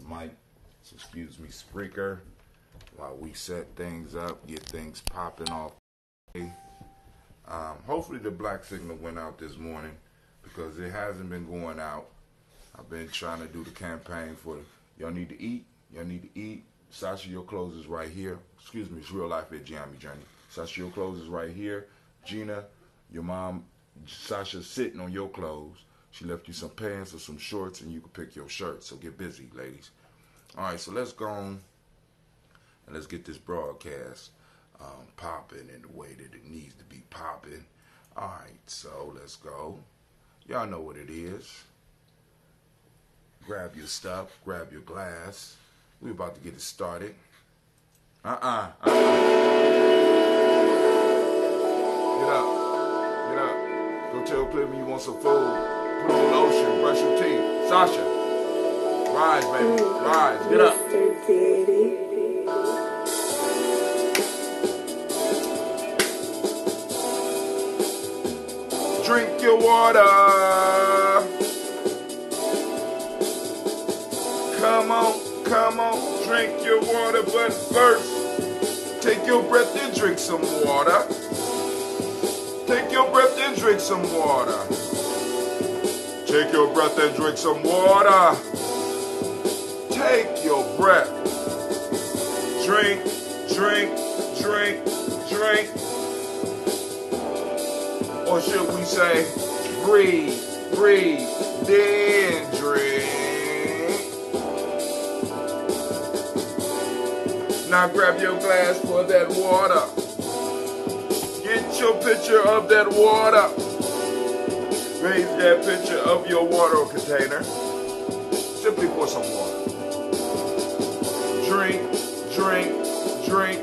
mic. So excuse me, Spreaker, while we set things up, get things popping off. Hopefully the black signal went out this morning because it hasn't been going out. I've been trying to do the campaign for y'all need to eat. Y'all need to eat. Sasha, your clothes is right here. Excuse me, it's real life at Gye-Nyame Journey. Sasha, your clothes is right here. Gina, your mom, Sasha's sitting on your clothes. She left you some pants or some shorts, and you can pick your shirt. So get busy, ladies. All right, so let's go on and let's get this broadcast popping in the way that it needs to be popping. All right, so let's go. Y'all know what it is. Grab your stuff, grab your glass. We're about to get it started. Get up. Go tell Cleveland you want some food. Put on lotion, brush your teeth. Sasha, rise, baby, rise. Get up. Drink your water. Come on, drink your water, but first, take your breath and drink some water. Take your breath and drink some water. Take your breath and drink some water. Take your breath. Drink, drink, drink, drink. Or should we say, breathe, breathe, then drink. Now grab your glass for that water. Get your picture of that water. Raise that picture of your water container. Simply pour some water. Drink, drink, drink,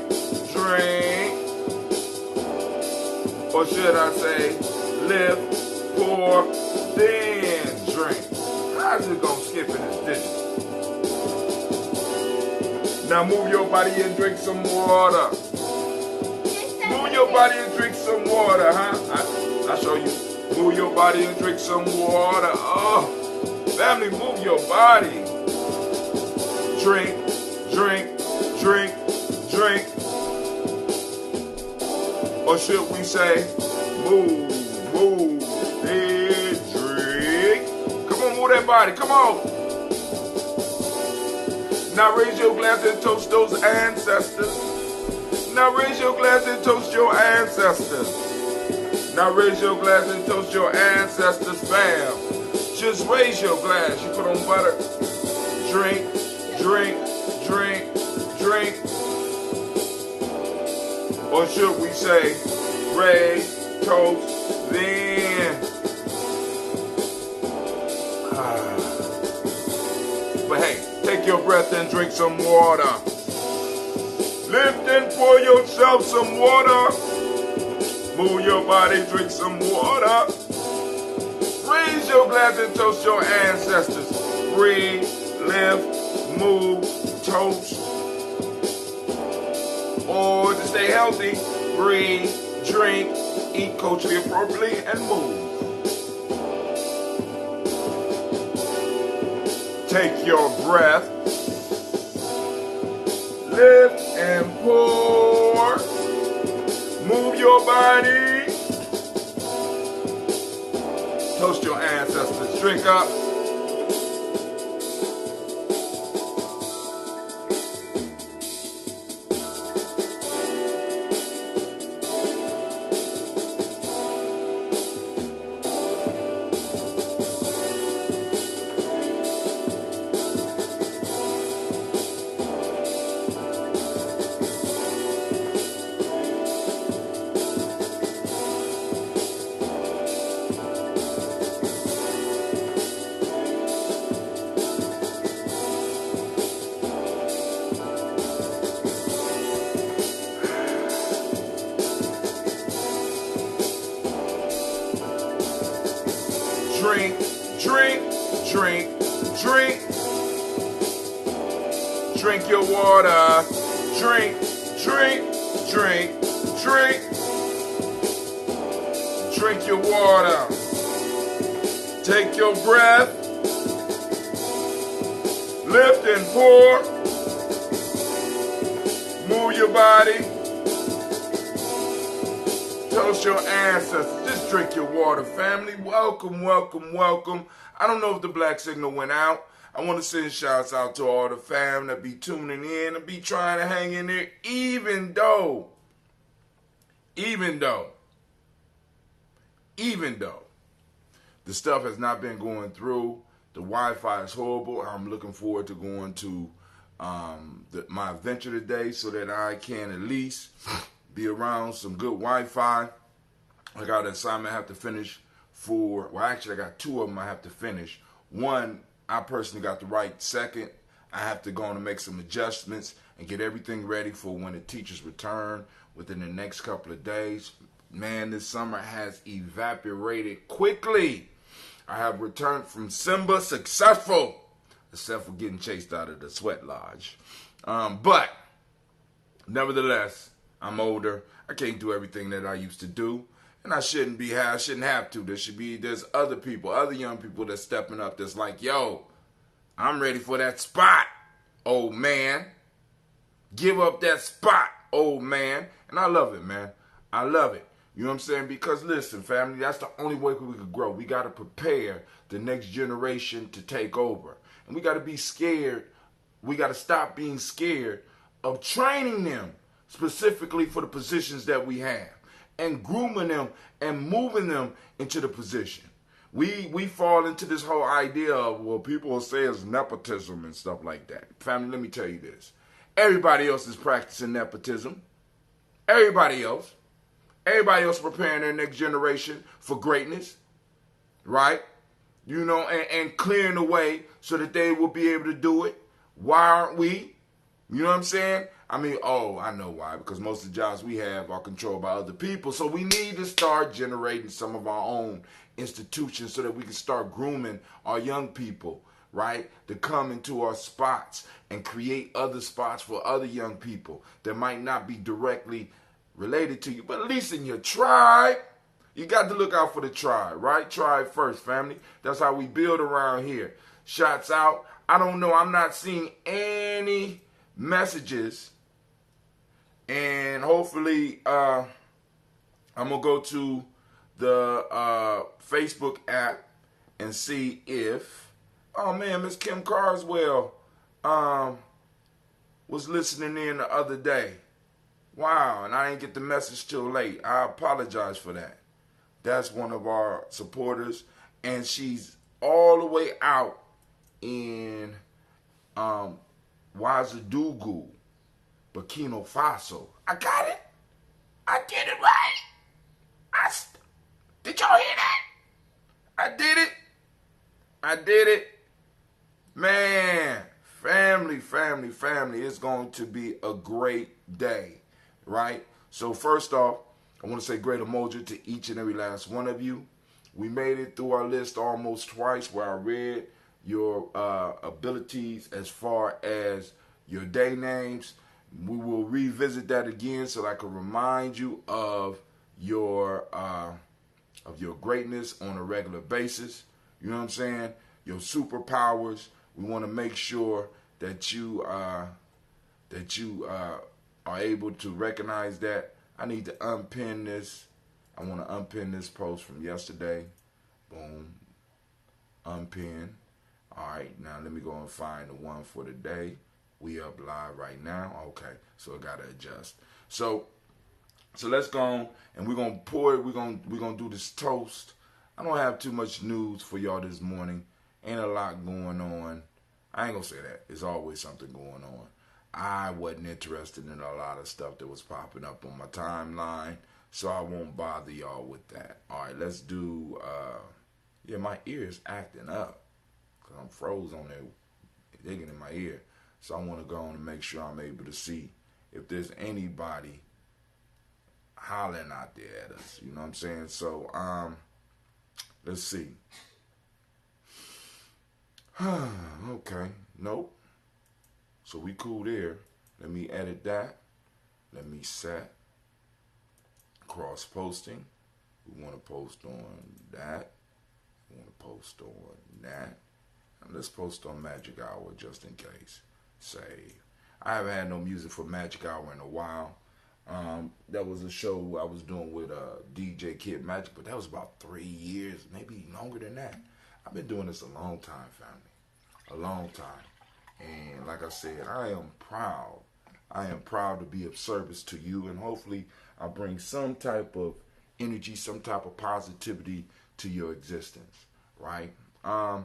drink. Or should I say, lift, pour, then drink. How's it gonna skip in this digital? Now move your body and drink some water. Move your body and drink some water, huh? I'll show you. Move your body and drink some water. Oh, family, move your body. Drink, drink, drink, drink. Or should we say, move, then drink. Come on, move that body, come on. Now raise your glass and toast those ancestors. Now raise your glass and toast your ancestors. Now raise your glass and toast your ancestors, fam. Just raise your glass. You put on butter. Drink, drink, drink, drink. Or should we say, raise, toast, then. But hey, take your breath and drink some water. Lift and pour yourself some water. Move your body, drink some water. Raise your glass and toast your ancestors. Breathe, lift, move, toast. Or to stay healthy, breathe, drink, eat culturally appropriately, and move. Take your breath, lift and pour, move your body, toast your ancestors, drink up. Drink, drink, drink, drink. Drink your water. Drink, drink, drink, drink. Drink your water. Take your breath. Lift and pour. Move your body. Toast your ancestors. Just drink your water, family. Welcome, welcome, welcome. I don't know if the black signal went out. I want to send shouts out to all the fam that be tuning in and be trying to hang in there, even though the stuff has not been going through. The Wi-Fi is horrible. I'm looking forward to going to my adventure today so that I can at least be around some good Wi-Fi. I got an assignment I have to finish I got two of them I have to finish. One, I personally got to write. Second, I have to go on and make some adjustments and get everything ready for when the teachers return within the next couple of days. Man, this summer has evaporated quickly. I have returned from Simba successful, except for getting chased out of the sweat lodge. But, nevertheless, I'm older. I can't do everything that I used to do. And I shouldn't have to. There's other people, other young people that's stepping up that's like, yo, I'm ready for that spot, old man. Give up that spot, old man. And I love it, man. I love it. You know what I'm saying? Because listen, family, that's the only way we could grow. We got to prepare the next generation to take over. And we got to be scared. We got to stop being scared of training them specifically for the positions that we have and grooming them and moving them into the position. We fall into this whole idea of, well, people will say it's nepotism and stuff like that. Family, let me tell you this. Everybody else is practicing nepotism. Everybody else preparing their next generation for greatness, right? You know, and clearing the way so that they will be able to do it. Why aren't we? You know what I'm saying? I mean, I know why. Because most of the jobs we have are controlled by other people. So we need to start generating some of our own institutions so that we can start grooming our young people, right? To come into our spots and create other spots for other young people that might not be directly related to you, but at least in your tribe. You got to look out for the tribe, right? Tribe first, family. That's how we build around here. Shots out. I don't know. I'm not seeing any messages. And hopefully, I'm going to go to the Facebook app and see if, oh man, Miss Kim Carswell was listening in the other day. Wow, and I didn't get the message till late. I apologize for that. That's one of our supporters, and she's all the way out in Ouagadougou, Burkina Faso. I got it. I did it right. Did y'all hear that? I did it. Man, family. It's going to be a great day. Right? So first off, I want to say great Umoja to each and every last one of you. We made it through our list almost twice where I read your abilities as far as your day names. We will revisit that again so I can remind you of your greatness on a regular basis. You know what I'm saying? Your superpowers. We want to make sure that you are able to recognize that. I need to unpin this. I want to unpin this post from yesterday. Boom. Unpin. All right, now let me go and find the one for today. We up live right now. Okay, so I got to adjust. So let's go on, and we're going to pour it. We're going to do this toast. I don't have too much news for y'all this morning. Ain't a lot going on. I ain't going to say that. There's always something going on. I wasn't interested in a lot of stuff that was popping up on my timeline, so I won't bother y'all with that. All right, let's do, my ear's acting up because I'm froze on there, digging in my ear. So I want to go on and make sure I'm able to see if there's anybody hollering out there at us. You know what I'm saying? So, let's see. Okay, nope. So we cool there. Let me edit that. Let me set. Cross posting. We want to post on that. We want to post on that. Let's post on Magic Hour just in case. Save. I haven't had no music for Magic Hour in a while. That was a show I was doing with DJ Kid Magic, but that was about 3 years, maybe longer than that. I've been doing this a long time, family. A long time. And like I said, I am proud. I am proud to be of service to you, and hopefully I bring some type of energy, some type of positivity to your existence, right? On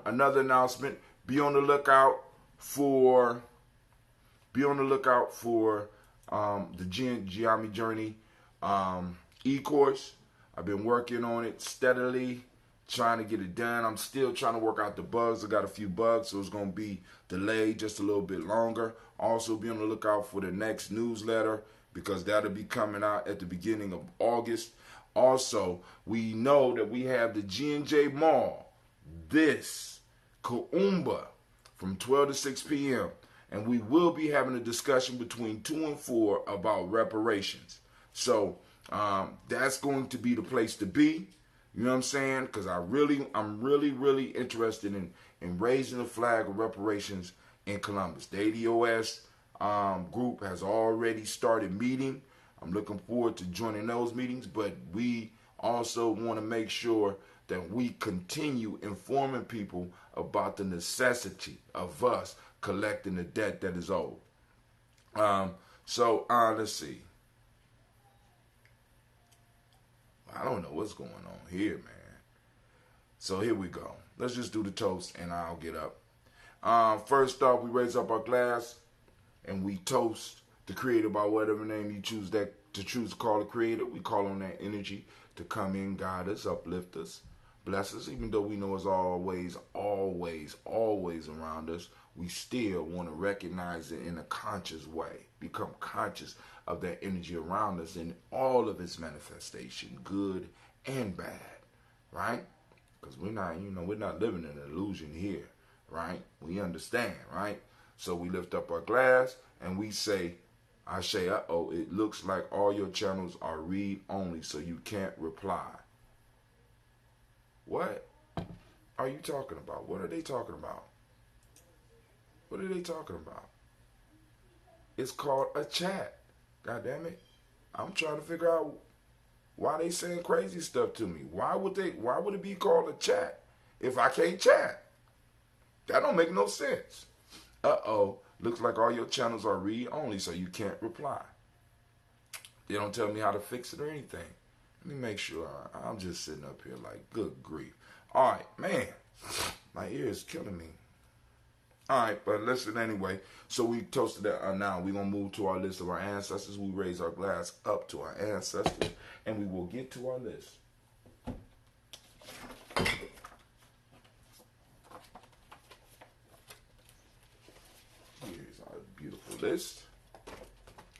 another announcement, be on the lookout for the Gye-Nyame Journey e-course. I've been working on it steadily, trying to get it done. I'm still trying to work out the bugs. I got a few bugs, so it's going to be delayed just a little bit longer. Also, be on the lookout for the next newsletter, because that'll be coming out at the beginning of August. Also, we know that we have the G&J Mall this Kuumba from 12 to 6 p.m. And we will be having a discussion between 2 and 4 about reparations. So that's going to be the place to be. You know what I'm saying? Because I'm really interested in raising the flag of reparations in Columbus. The ADOS group has already started meeting. I'm looking forward to joining those meetings, but we also want to make sure that we continue informing people about the necessity of us collecting the debt that is owed. Let's see. I don't know what's going on here, man. So here we go. Let's just do the toast and I'll get up. First off, we raise up our glass and we toast the creator by whatever name you choose to call the creator. We call on that energy to come in, guide us, uplift us, bless us. Even though we know it's always around us, we still want to recognize it in a conscious way. Become conscious of that energy around us in all of its manifestation, good and bad, right? Because we're not living in an illusion here, right? We understand, right? So we lift up our glass and we say, I say, it looks like all your channels are read only, so you can't reply. What are you talking about? What are they talking about? What are they talking about? It's called a chat. God damn it. I'm trying to figure out why they saying crazy stuff to me. Why would it be called a chat if I can't chat? That don't make no sense. Looks like all your channels are read only, so you can't reply. They don't tell me how to fix it or anything. Let me make sure. I'm just sitting up here like, good grief. All right, man. My ear is killing me. All right, but listen anyway. So we toasted that. Now we're going to move to our list of our ancestors. We raise our glass up to our ancestors, and we will get to our list. Here's our beautiful list.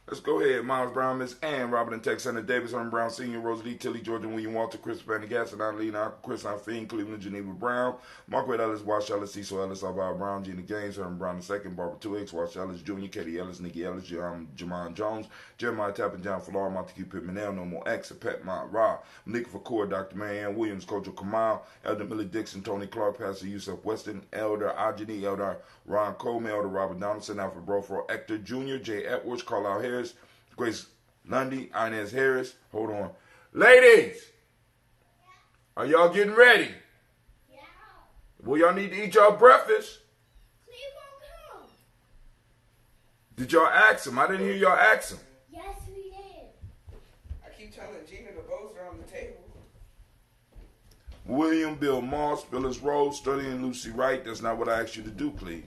Let's go ahead. Miles Brown, Miss Ann, Robert and Tex, Senator Davis, Herman Brown Sr., Rosalie, Tilly, Jordan, William Walter, Chris Pendergast, and Adeline, Chris Alfine, Cleveland, Geneva Brown, Margaret Ellis, Wash Ellis, Cecil Ellis, Alvaro Brown, Gina Gaines, Herman Brown II, Barbara 2X, Wash Ellis Jr., Katie Ellis, Nikki Ellis, Jamon Jones, Jeremiah Tappan, John Falar, Montague Pittman, No More X, Pet Mont Ra, Malika Fakour, Dr. Marianne Williams, Kojo Kamal, Elder Millie Dixon, Tony Clark, Pastor Yusuf Weston, Elder Ajani, Elder Ron Coleman, Elder Robert Donaldson, Alfred Brofro, Hector Jr., Jay Edwards, Carlisle Harris, Grace Lundy, Inez Harris. Hold on. Ladies, are y'all getting ready? Yeah. Well, y'all need to eat y'all breakfast. Please won't come. Did y'all ask him? I didn't hear y'all ask him. Yes, we did. I keep telling Gina the bows are on the table. William Bill Moss, Phyllis Rose, Sterling and Lucy Wright. That's not what I asked you to do, please.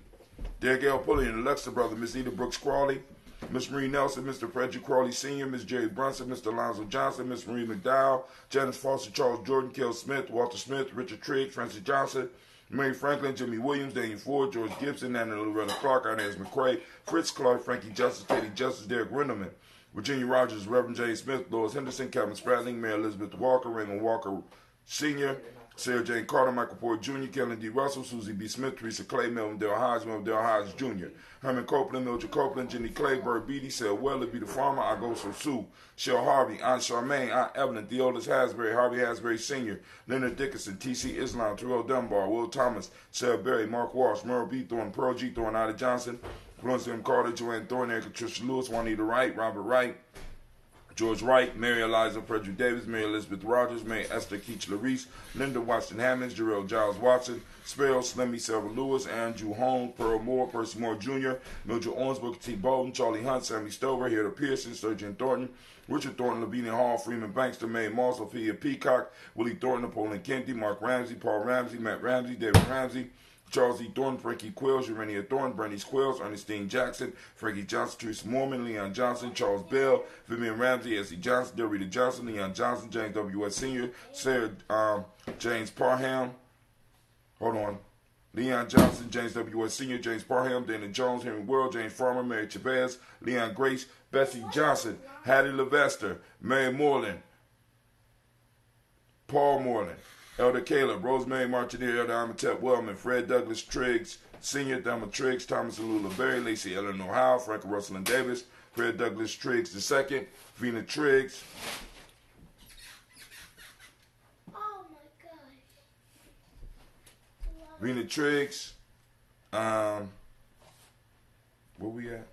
Derek L. Pulley and the Lexter brother, Miss Nita Brooks Crawley, Miss Marie Nelson, Mr. Frederick Crawley Sr., Miss Jerry Brunson, Mr. Alonzo Johnson, Miss Marie McDowell, Janice Foster, Charles Jordan, Kel Smith, Walter Smith, Richard Trigg, Francis Johnson, Mary Franklin, Jimmy Williams, Daniel Ford, George Gibson, Nana Loretta Clark, Inez McCrae, Fritz Clark, Frankie Justice, Katie Justice, Derek Rinderman, Virginia Rogers, Reverend J. Smith, Lois Henderson, Calvin Spratling, Mary Elizabeth Walker, Raymond Walker Sr., Sarah Jane Carter, Michael Porter Jr., Kellen D. Russell, Susie B. Smith, Teresa Clay, Melvin Dale Hodge, Jr., Herman Copeland, Mildred Copeland, Jenny Clay, Bird Beatty, Sarah Weller, Be the Farmer, I Go So Sue, Shell Harvey, Aunt Charmaine, Aunt Evelyn, Theodis Hasbury, Harvey Hasbury Sr., Leonard Dickinson, T.C. Islam, Terrell Dunbar, Will Thomas, Sarah Berry, Mark Walsh, Merle B. Thorne, Pearl G. Thorne, Ida Johnson, Florence M. Carter, Joanne Thorne, Erica Tricia Lewis, Juanita Wright, Robert Wright, George Wright, Mary Eliza Frederick Davis, Mary Elizabeth Rogers, Mary Esther Keach Larice, Linda Washington Hammonds, Jarrell Giles Watson, Sparrow, Slimmy Selva Lewis, Andrew Holmes, Pearl Moore, Percy Moore Jr., Mildred Owens, Booker T. Bolden, Charlie Hunt, Sammy Stover, Hilda Pearson, Sturgeon Thornton, Richard Thornton, Lavinia Hall, Freeman Bankster, Mae Moss, Sophia Peacock, Willie Thornton, Napoleon Kennedy, Mark Ramsey, Paul Ramsey, Matt Ramsey, David Ramsey, Charles E. Thornton, Frankie Quills, Urania Thornton, Bernice Quills, Ernestine Jackson, Frankie Johnson, Teresa Mormon, Leon Johnson, Charles Bell, Vivian Ramsey, S.E. Johnson, Dorita Johnson, Leon Johnson, James W.S. Sr., Sarah James Parham, Leon Johnson, James W.S. Sr., James Parham, Dana Jones, Henry World, James Farmer, Mary Chavez, Leon Grace, Bessie Johnson, Hattie Levester, Mary Moreland, Paul Moreland, Elder Caleb, Rosemary Martineer, Elder Amatep Wellman, Fred Douglas Triggs, Senior Thelma Triggs, Thomas and Lula Berry, Lacey Eleanor Howe, Frank Russell and Davis, Fred Douglas Triggs II, Vina Triggs. Oh my gosh. Vina Triggs. Where we at?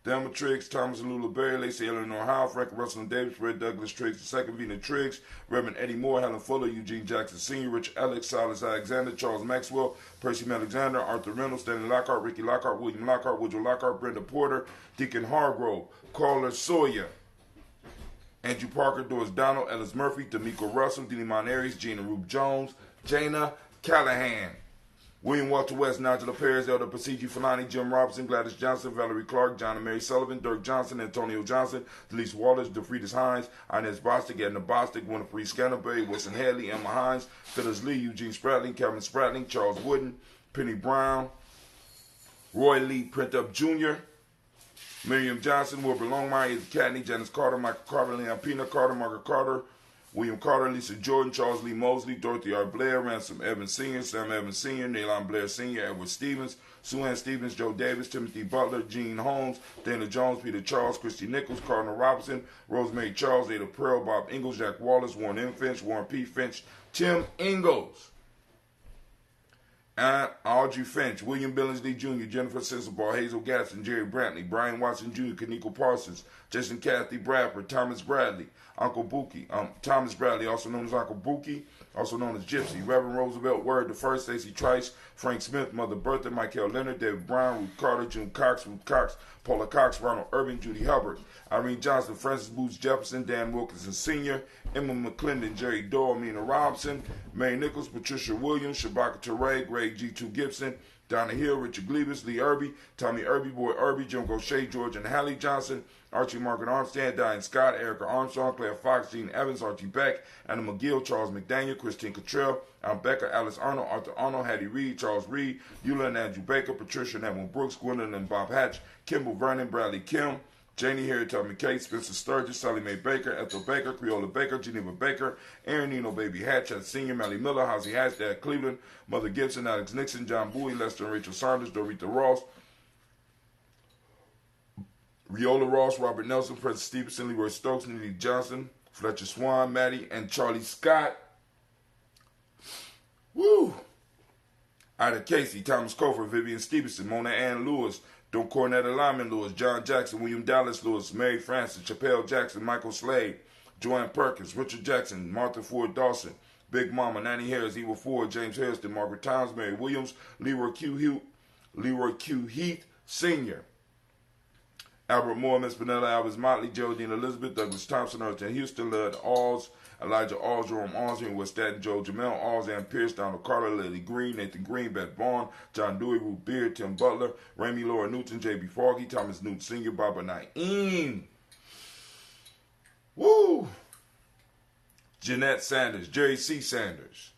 Thelma Triggs, Thomas and Lula Berry, Lacey Eleanor Howe, Frank Russell and Davis, Fred Douglas Triggs II, Vina Triggs, Reverend Eddie Moore, Helen Fuller, Eugene Jackson Sr., Rich Alex, Silas Alexander, Charles Maxwell, Percy Alexander, Arthur Reynolds, Stanley Lockhart, Ricky Lockhart, William Lockhart, Woodrow Lockhart, Brenda Porter, Deacon Hargrove, Carla Sawyer, Andrew Parker, Doris Donald, Ellis Murphy, D'Amico Russell, Dini Monares, Gina Rube Jones, Jana Callahan, William Walter West, Nigel Perez, Elder Pasigi Fulani, Jim Robinson, Gladys Johnson, Valerie Clark, John and Mary Sullivan, Dirk Johnson, Antonio Johnson, Delise Wallace, DeFriedis Hines, Inez Bostic, Edna Bostic, Winifred Scanterbury, Wilson Hadley, Emma Hines, Phyllis Lee, Eugene Spratling, Calvin Spratling, Charles Wooden, Penny Brown, Roy Lee Printup Jr., Miriam Johnson, Wilbur Longmire, Izzy Catney, Janice Carter, Michael Carter, Leon Pina Carter, Margaret Carter, William Carter, Lisa Jordan, Charles Lee Mosley, Dorothy R. Blair, Ransom Evans Sr., Sam Evans Sr., Nalon Blair Sr., Edward Stevens, Sue Ann Stevens, Joe Davis, Timothy Butler, Gene Holmes, Dana Jones, Peter Charles, Christy Nichols, Cardinal Robinson, Rosemary Charles, Ada Pearl, Bob Ingalls, Jack Wallace, Warren M. Finch, Warren P. Finch, Tim Ingalls, Audrey Finch, William Billingsley Jr., Jennifer Sensabaugh, Hazel Gatson, Jerry Brantley, Brian Watson Jr., Kaneko Parsons, Jason Kathy Bradford, Thomas Bradley, Uncle Buki, Thomas Bradley, also known as Uncle Buki, also known as Gypsy, Reverend Roosevelt Word the First, Stacey Trice, Frank Smith, Mother Bertha, Michael Leonard, David Brown, Ruth Carter, June Cox, Ruth Cox, Paula Cox, Ronald Irving, Judy Hubbard, Irene Johnson, Francis Booth Jefferson, Dan Wilkinson Sr., Emma McClendon, Jerry Doyle, Mina Robinson, May Nichols, Patricia Williams, Shabaka Teray, Greg G2 Gibson, Donna Hill, Richard Glebus, Lee Irby, Tommy Irby, Boy Irby, Jim Gaucher, George and Hallie Johnson, Archie Margaret Armstead, Diane Scott, Erica Armstrong, Claire Fox, Gene Evans, Archie Beck, Anna McGill, Charles McDaniel, Christine Cottrell, Al Becker, Alice Arnold, Arthur Arnold, Hattie Reed, Charles Reed, Eula and Andrew Baker, Patricia and Edwin Brooks, Gwendolyn and Bob Hatch, Kimball Vernon, Bradley Kim, Janie Harriet Tubman Kate, Spencer Sturgis, Sally Mae Baker, Ethel Baker, Creola Baker, Geneva Baker, Aaron Nino Baby Hatchet Sr., Melly Miller, Hosey Hatch, Dad Cleveland, Mother Gibson, Alex Nixon, John Bowie, Lester and Rachel Saunders, Dorita Ross, Riola Ross, Robert Nelson, President Stevenson, Leroy Stokes, Neely Johnson, Fletcher Swan, Maddie, and Charlie Scott. Woo! Ida Casey, Thomas Cofer, Vivian Stevenson, Mona Ann Lewis, Don Cornetta Lyman Lewis, John Jackson, William Dallas Lewis, Mary Francis, Chappelle Jackson, Michael Slade, Joanne Perkins, Richard Jackson, Martha Ford Dawson, Big Mama, Nanny Harris, Eva Ford, James Harrison, Margaret Towns, Mary Williams, Leroy Q. Heath Sr., Albert Moore, Miss Vanilla, Alvis Motley, Geraldine Elizabeth, Douglas Thompson, Earlton Houston, Lud Alls, Elijah Alls, Jerome Alls, West Staten, Joe Jamel Alls, Ann Pierce, Donald Carter, Lily Green, Nathan Green, Beth Vaughn, John Dewey, Ruth Beard, Tim Butler, Ramey Laura Newton, J.B. Foggy, Thomas Newton Sr., Baba Naeem. Woo! Jeanette Sanders, Jerry C. Sanders,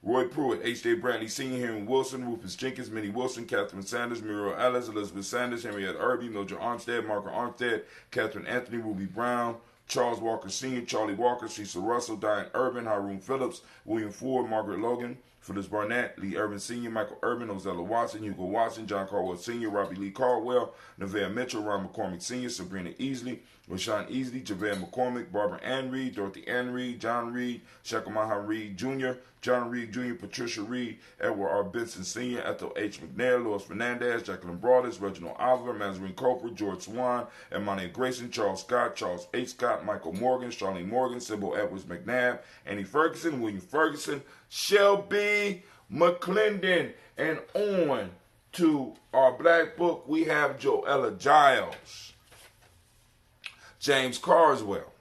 Roy Pruitt, H.J. Brantley Sr., Henry Wilson, Rufus Jenkins, Minnie Wilson, Catherine Sanders, Muriel Ellis, Elizabeth Sanders, Henriette Irby, Mildred Armstead, Margaret Armstead, Catherine Anthony, Ruby Brown, Charles Walker Sr., Charlie Walker, Cecil Russell, Diane Urban, Haroon Phillips, William Ford, Margaret Logan, Phyllis Barnett, Lee Urban Sr., Michael Urban, Ozella Watson, Hugo Watson, John Caldwell Sr., Robbie Lee Caldwell, Nevaeh Mitchell, Ron McCormick Sr., Sabrina Easley, Rashawn Easley, Javed McCormick, Barbara Ann Reed, Dorothy Ann Reed, John Reed, Shekamaha Reed Jr., John Reed Jr., Patricia Reed, Edward R. Benson Sr., Ethel H. McNair, Louis Fernandez, Jacqueline Broadus, Reginald Oliver, Mazarine Coper, George Swan, Emmanuel Grayson, Charles Scott, Charles H. Scott, Michael Morgan, Charlene Morgan, Sybil Edwards McNabb, Annie Ferguson, William Ferguson, Shelby McClendon, and on to our black book, we have Joella Giles, James Carswell,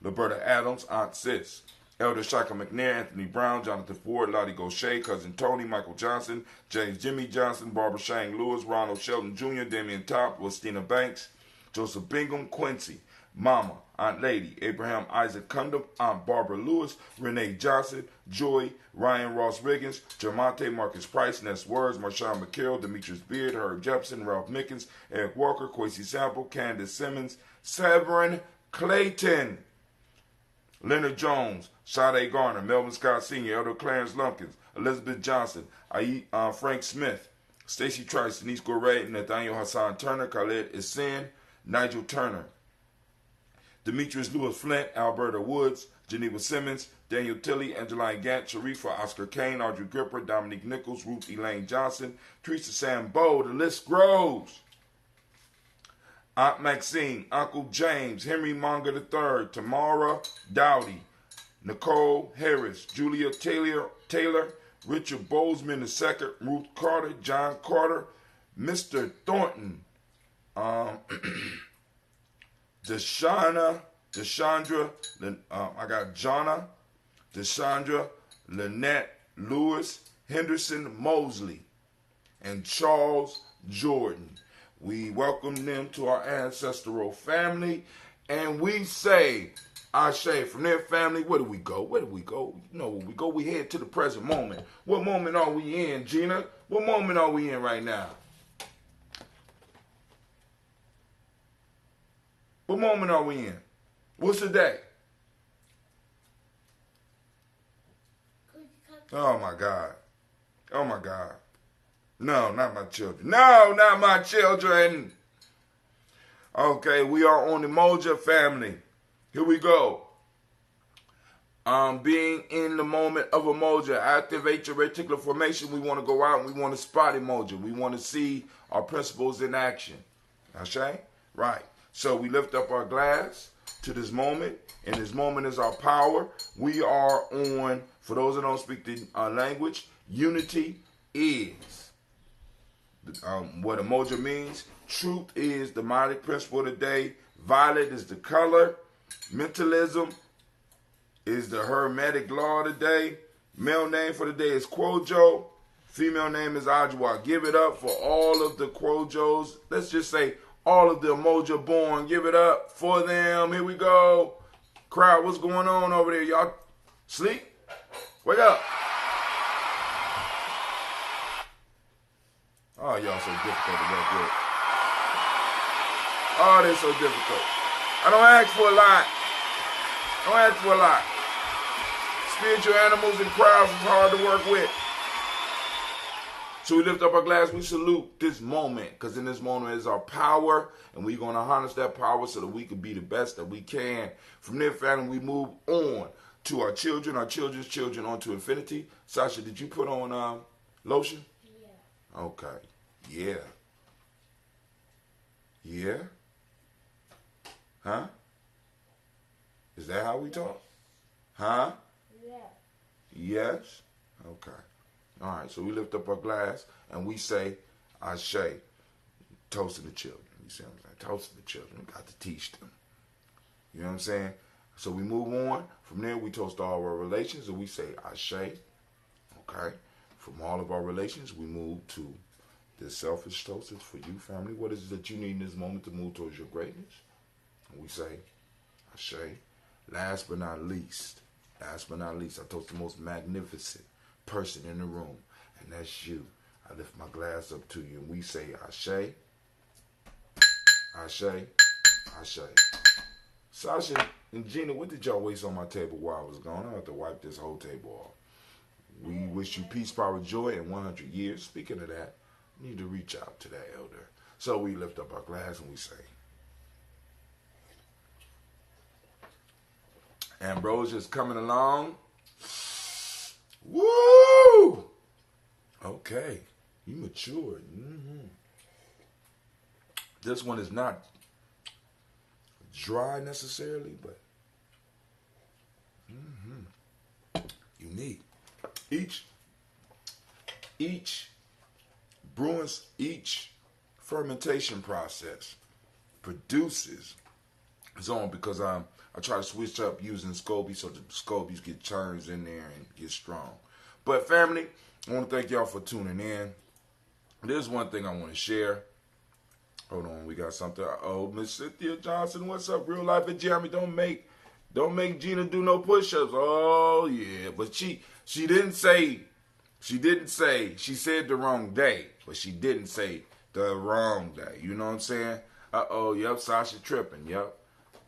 Roberta Adams, Aunt Sis, Elder Shaka McNair, Anthony Brown, Jonathan Ford, Lottie Gaucher, Cousin Tony, Michael Johnson, James Jimmy Johnson, Barbara Shang Lewis, Ronald Shelton Jr., Damian Top, Westina Banks, Joseph Bingham, Quincy, Mama, Aunt Lady, Abraham Isaac Cundum, Aunt Barbara Lewis, Renee Johnson, Joy, Ryan Ross Riggins, Jermonte Marcus Price, Ness Words, Marshawn McKill, Demetrius Beard, Herb Jepson, Ralph Mickens, Eric Walker, Quincy Sample, Candace Simmons, Severin Clayton, Leonard Jones, Sade Garner, Melvin Scott Sr., Elder Clarence Lumpkins, Elizabeth Johnson, Frank Smith, Stacey Trice, Denise Goray, Nathaniel Hassan Turner, Khaled Isin, Nigel Turner, Demetrius Lewis Flint, Alberta Woods, Geneva Simmons, Daniel Tilley, Angeline Gant, Sharifa, Oscar Kane, Audrey Gripper, Dominique Nichols, Ruth Elaine Johnson, Teresa Sambo, the list grows. Aunt Maxine, Uncle James, Henry Munger III, Tamara Dowdy, Nicole Harris, Julia Taylor, Richard Bozeman II, Ruth Carter, John Carter, Mr. Thornton, Deshandra, I got Jonna, Deshandra, Lynette Lewis, Henderson Mosley, and Charles Jordan. We welcome them to our ancestral family, and we say, Ashe, from their family, where do we go? Where do we go? You know, where we go, we head to the present moment. What moment are we in, Gina? What moment are we in right now? What moment are we in? What's the day? Oh, my God. Oh, my God. No, not my children. No, not my children. Okay, we are on the Umoja family. Here we go. Being in the moment of Umoja, activate your reticular formation. We want to go out and we want to spot Umoja. We want to see our principles in action. Okay? Right. So we lift up our glass to this moment, and this moment is our power. We are on, for those that don't speak the language, unity is. What Umoja means. Truth is the mighty principle of the day. Violet is the color. Mentalism is the hermetic law of the day. Male name for the day is Kwojo. Female name is Ajwa. Give it up for all of the Kwojos. Let's just say all of the Umoja born. Give it up for them. Here we go. Crowd, what's going on over there? Y'all sleep? Wake up. Oh, y'all so difficult to work with. Oh, they're so difficult. I don't ask for a lot. Don't ask for a lot. Spiritual animals and crowds is hard to work with. So we lift up our glass. We salute this moment, because in this moment is our power, and we're going to harness that power so that we can be the best that we can. From there, family, we move on to our children, our children's children, on to infinity. Sasha, did you put on lotion? Yeah. Okay. Yeah. Yeah? Huh? Is that how we talk? Huh? Yeah. Yes? Okay. All right, so we lift up our glass and we say, Ashe, toasting the children. You see what I'm saying? Toasting the children. We got to teach them. You know what I'm saying? So we move on. From there, we toast all of our relations and we say, Ashe. Okay? From all of our relations, we move to this selfish toast is for you, family. What is it that you need in this moment to move towards your greatness? And we say, Ashe. Last but not least, I toast the most magnificent person in the room, and that's you. I lift my glass up to you, and we say, Ashe, Ashe, Ashe. Sasha, And Gina, what did y'all waste on my table while I was gone? I have to wipe this whole table off. We wish you peace, power, joy, and 100 years. Speaking of that, you need to reach out to that elder. So we lift up our glass and we say, Ambrosia is coming along. Woo! Okay, you matured. This one is not dry necessarily, but unique. Each brewing, each fermentation process produces its own, because I try to switch up using SCOBY so the SCOBYs get churns in there and get strong. But family, I want to thank y'all for tuning in. There's one thing I want to share. Hold on, we got something. Oh, Miss Cynthia Johnson, what's up? Real life at Gye-Nyame. Don't make Gina do no push-ups. Oh yeah, but she didn't say. She said the wrong day, but she didn't say the wrong day. You know what I'm saying? Yep, Sasha tripping. Yep.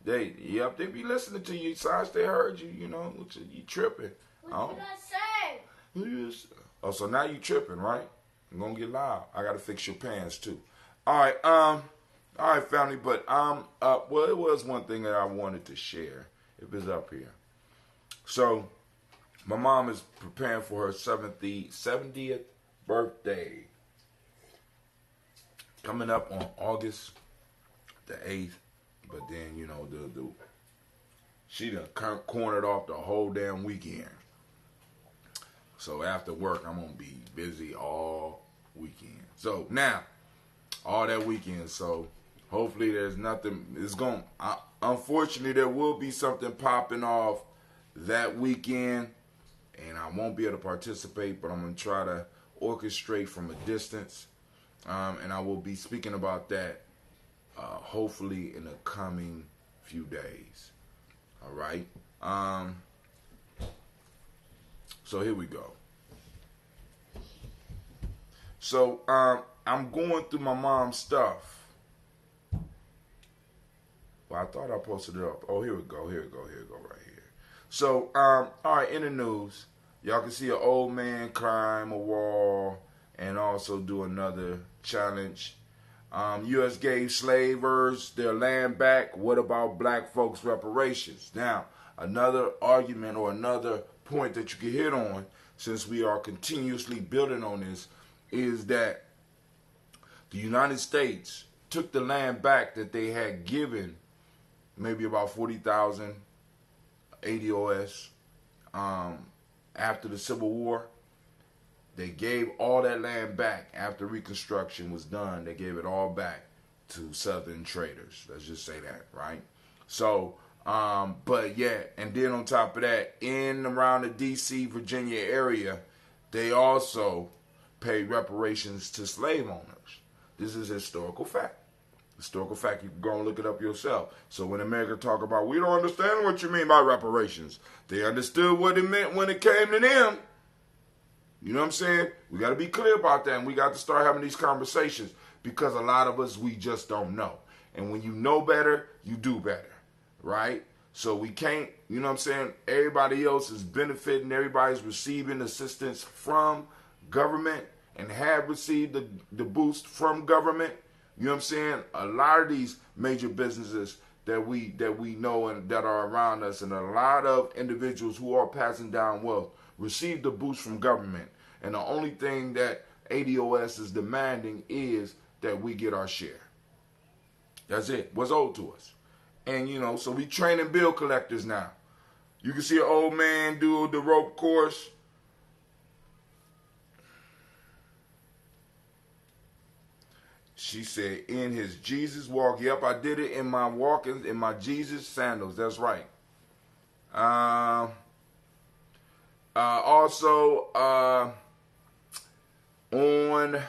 They be listening to you, Sasha. They heard you, you know, you tripping. What did I say? Oh, so now you tripping, right? I'm gonna get loud. I gotta fix your pants too. All right, family. But well, it was one thing that I wanted to share. It was up here. So, my mom is preparing for her 70th birthday. Coming up on August the 8th. But then, you know, she done cornered off the whole damn weekend. So after work, I'm going to be busy all weekend. So now, all that weekend. So hopefully there's nothing. Unfortunately, there will be something popping off that weekend. And I won't be able to participate, but I'm going to try to orchestrate from a distance. And I will be speaking about that hopefully in the coming few days. All right. So here we go. So I'm going through my mom's stuff. Well, I thought I posted it up. Oh, here we go right here. So, all right, in the news, y'all can see an old man climb a wall and also do another challenge. U.S. gave slavers their land back. What about black folks' reparations? Now, another argument or another point that you can hit on, since we are continuously building on this, is that the United States took the land back that they had given, maybe about 40,000 ADOS after the Civil War. They gave all that land back after Reconstruction was done. They gave it all back to Southern traders. Let's just say that, right? So, but yeah, and then on top of that, in around the D.C., Virginia area, they also paid reparations to slave owners. This is a historical fact. Historical fact, you can go and look it up yourself. So when America talk about, we don't understand what you mean by reparations, they understood what it meant when it came to them. You know what I'm saying? We got to be clear about that, and we got to start having these conversations, because a lot of us, we just don't know. And when you know better, you do better, right? So we can't, you know what I'm saying? Everybody else is benefiting. Everybody's receiving assistance from government and have received the boost from government. You know what I'm saying? A lot of these major businesses that we know and that are around us, and a lot of individuals who are passing down wealth, receive the boost from government. And the only thing that ADOS is demanding is that we get our share. That's it. What's owed to us. And, you know, so we training bill collectors now. You can see an old man do the rope course. She said, in his Jesus walk. Yep, I did it in my walking, in my Jesus sandals. That's right. Also, on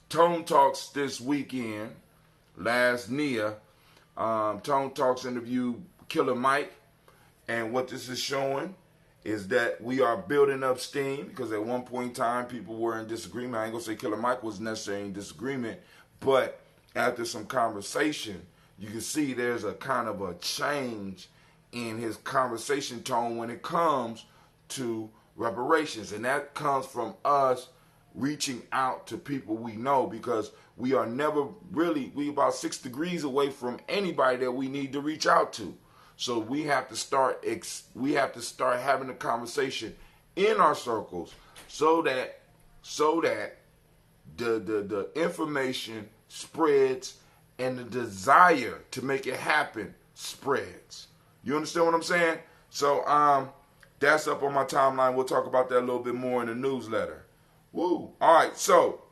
Tone Talks this weekend, last Nia, Tone Talks interviewed Killer Mike, and what this is showing is that we are building up steam, because at one point in time people were in disagreement. I ain't gonna say Killer Mike was necessarily in disagreement, but after some conversation, you can see there's a kind of a change in his conversation tone when it comes to reparations. And that comes from us reaching out to people we know, because we are never really, we about 6 degrees away from anybody that we need to reach out to. So we have to start having a conversation in our circles so that the information spreads and the desire to make it happen spreads. You understand what I'm saying? So that's up on my timeline. We'll talk about that a little bit more in the newsletter. Woo. All right, so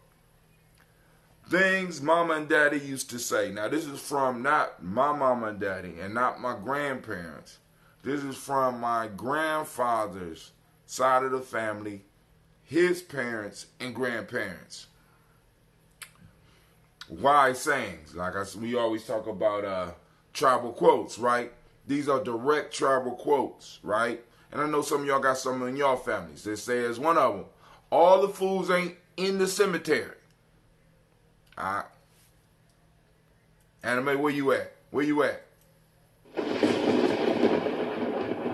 things mama and daddy used to say. Now, this is from not my mama and daddy and not my grandparents. This is from my grandfather's side of the family, his parents and grandparents. Wise sayings. Like we always talk about tribal quotes, right? These are direct tribal quotes, right? And I know some of y'all got some in your families. They say as one of them, all the fools ain't in the cemetery. All right. Anime, where you at? Where you at?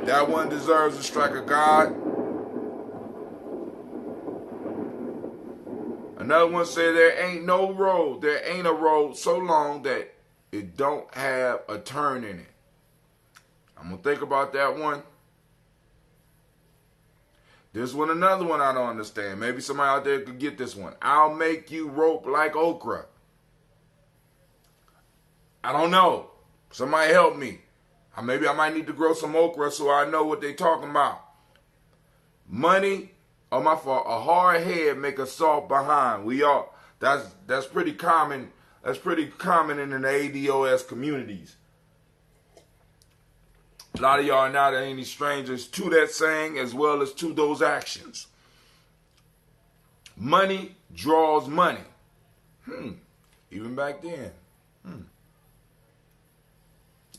That one deserves a strike of God. Another one said there ain't no road. There ain't a road so long that it don't have a turn in it. I'm going to think about that one. This one, another one I don't understand. Maybe somebody out there could get this one. I'll make you rope like okra. I don't know. Somebody help me. Maybe I might need to grow some okra so I know what they talking about. Money, oh my fault, a hard head make a soft behind. We all, that's pretty common. That's pretty common in the ADOS communities. A lot of y'all are not any strangers to that saying as well as to those actions. Money draws money. Even back then.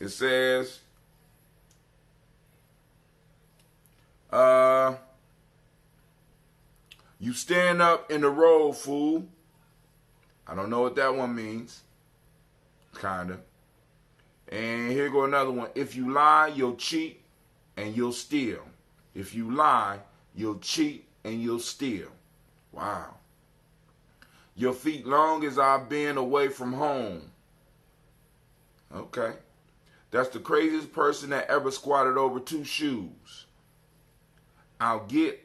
It says, you stand up in the road, fool. I don't know what that one means. Kinda. And here go another one. If you lie, you'll cheat and you'll steal. If you lie, you'll cheat and you'll steal. Wow. Your feet long as I've been away from home. Okay. That's the craziest person that ever squatted over 2 shoes. I'll get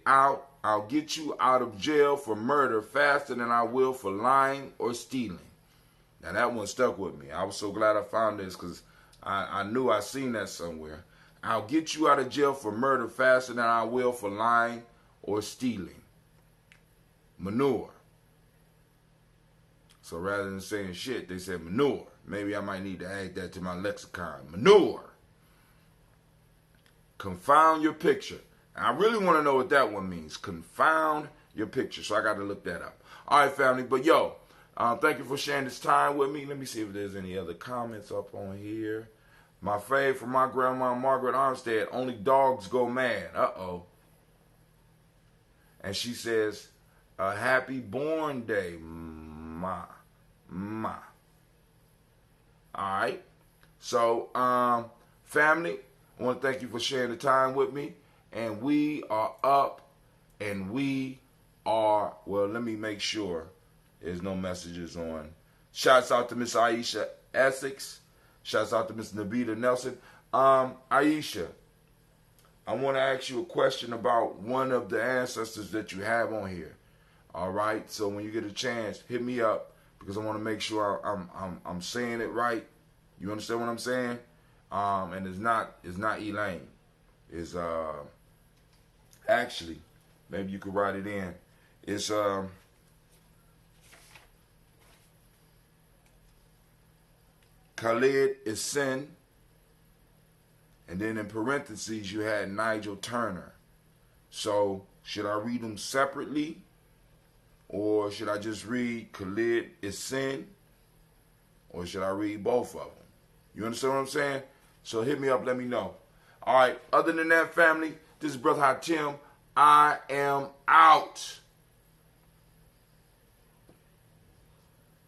you out of jail for murder faster than I will for lying or stealing. Now that one stuck with me. I was so glad I found this because I knew I seen that somewhere. I'll get you out of jail for murder faster than I will for lying or stealing. Manure. So rather than saying shit, they said manure. Maybe I might need to add that to my lexicon. Manure. Confound your picture. I really want to know what that one means. Confound your picture. So I got to look that up. All right, family. But yo, thank you for sharing this time with me. Let me see if there's any other comments up on here. My fave from my grandma, Margaret Armstead. Only dogs go mad. Uh-oh. And she says, happy born day, ma. All right. So, family, I want to thank you for sharing the time with me. And we are up and we are, well, let me make sure there's no messages on. Shouts out to Miss Aisha Essex. Shouts out to Miss Navita Nelson. Aisha, I want to ask you a question about one of the ancestors that you have on here. All right. So when you get a chance, hit me up because I want to make sure I'm saying it right. You understand what I'm saying? And it's not Elaine. It's actually, maybe you could write it in. It's Khalid is sin, and then in parentheses you had Nigel Turner. So should I read them separately, or should I just read Khalid is sin, or should I read both of them? You understand what I'm saying? So hit me up, let me know. All right. Other than that, family, this is Brother Hatim. I am out.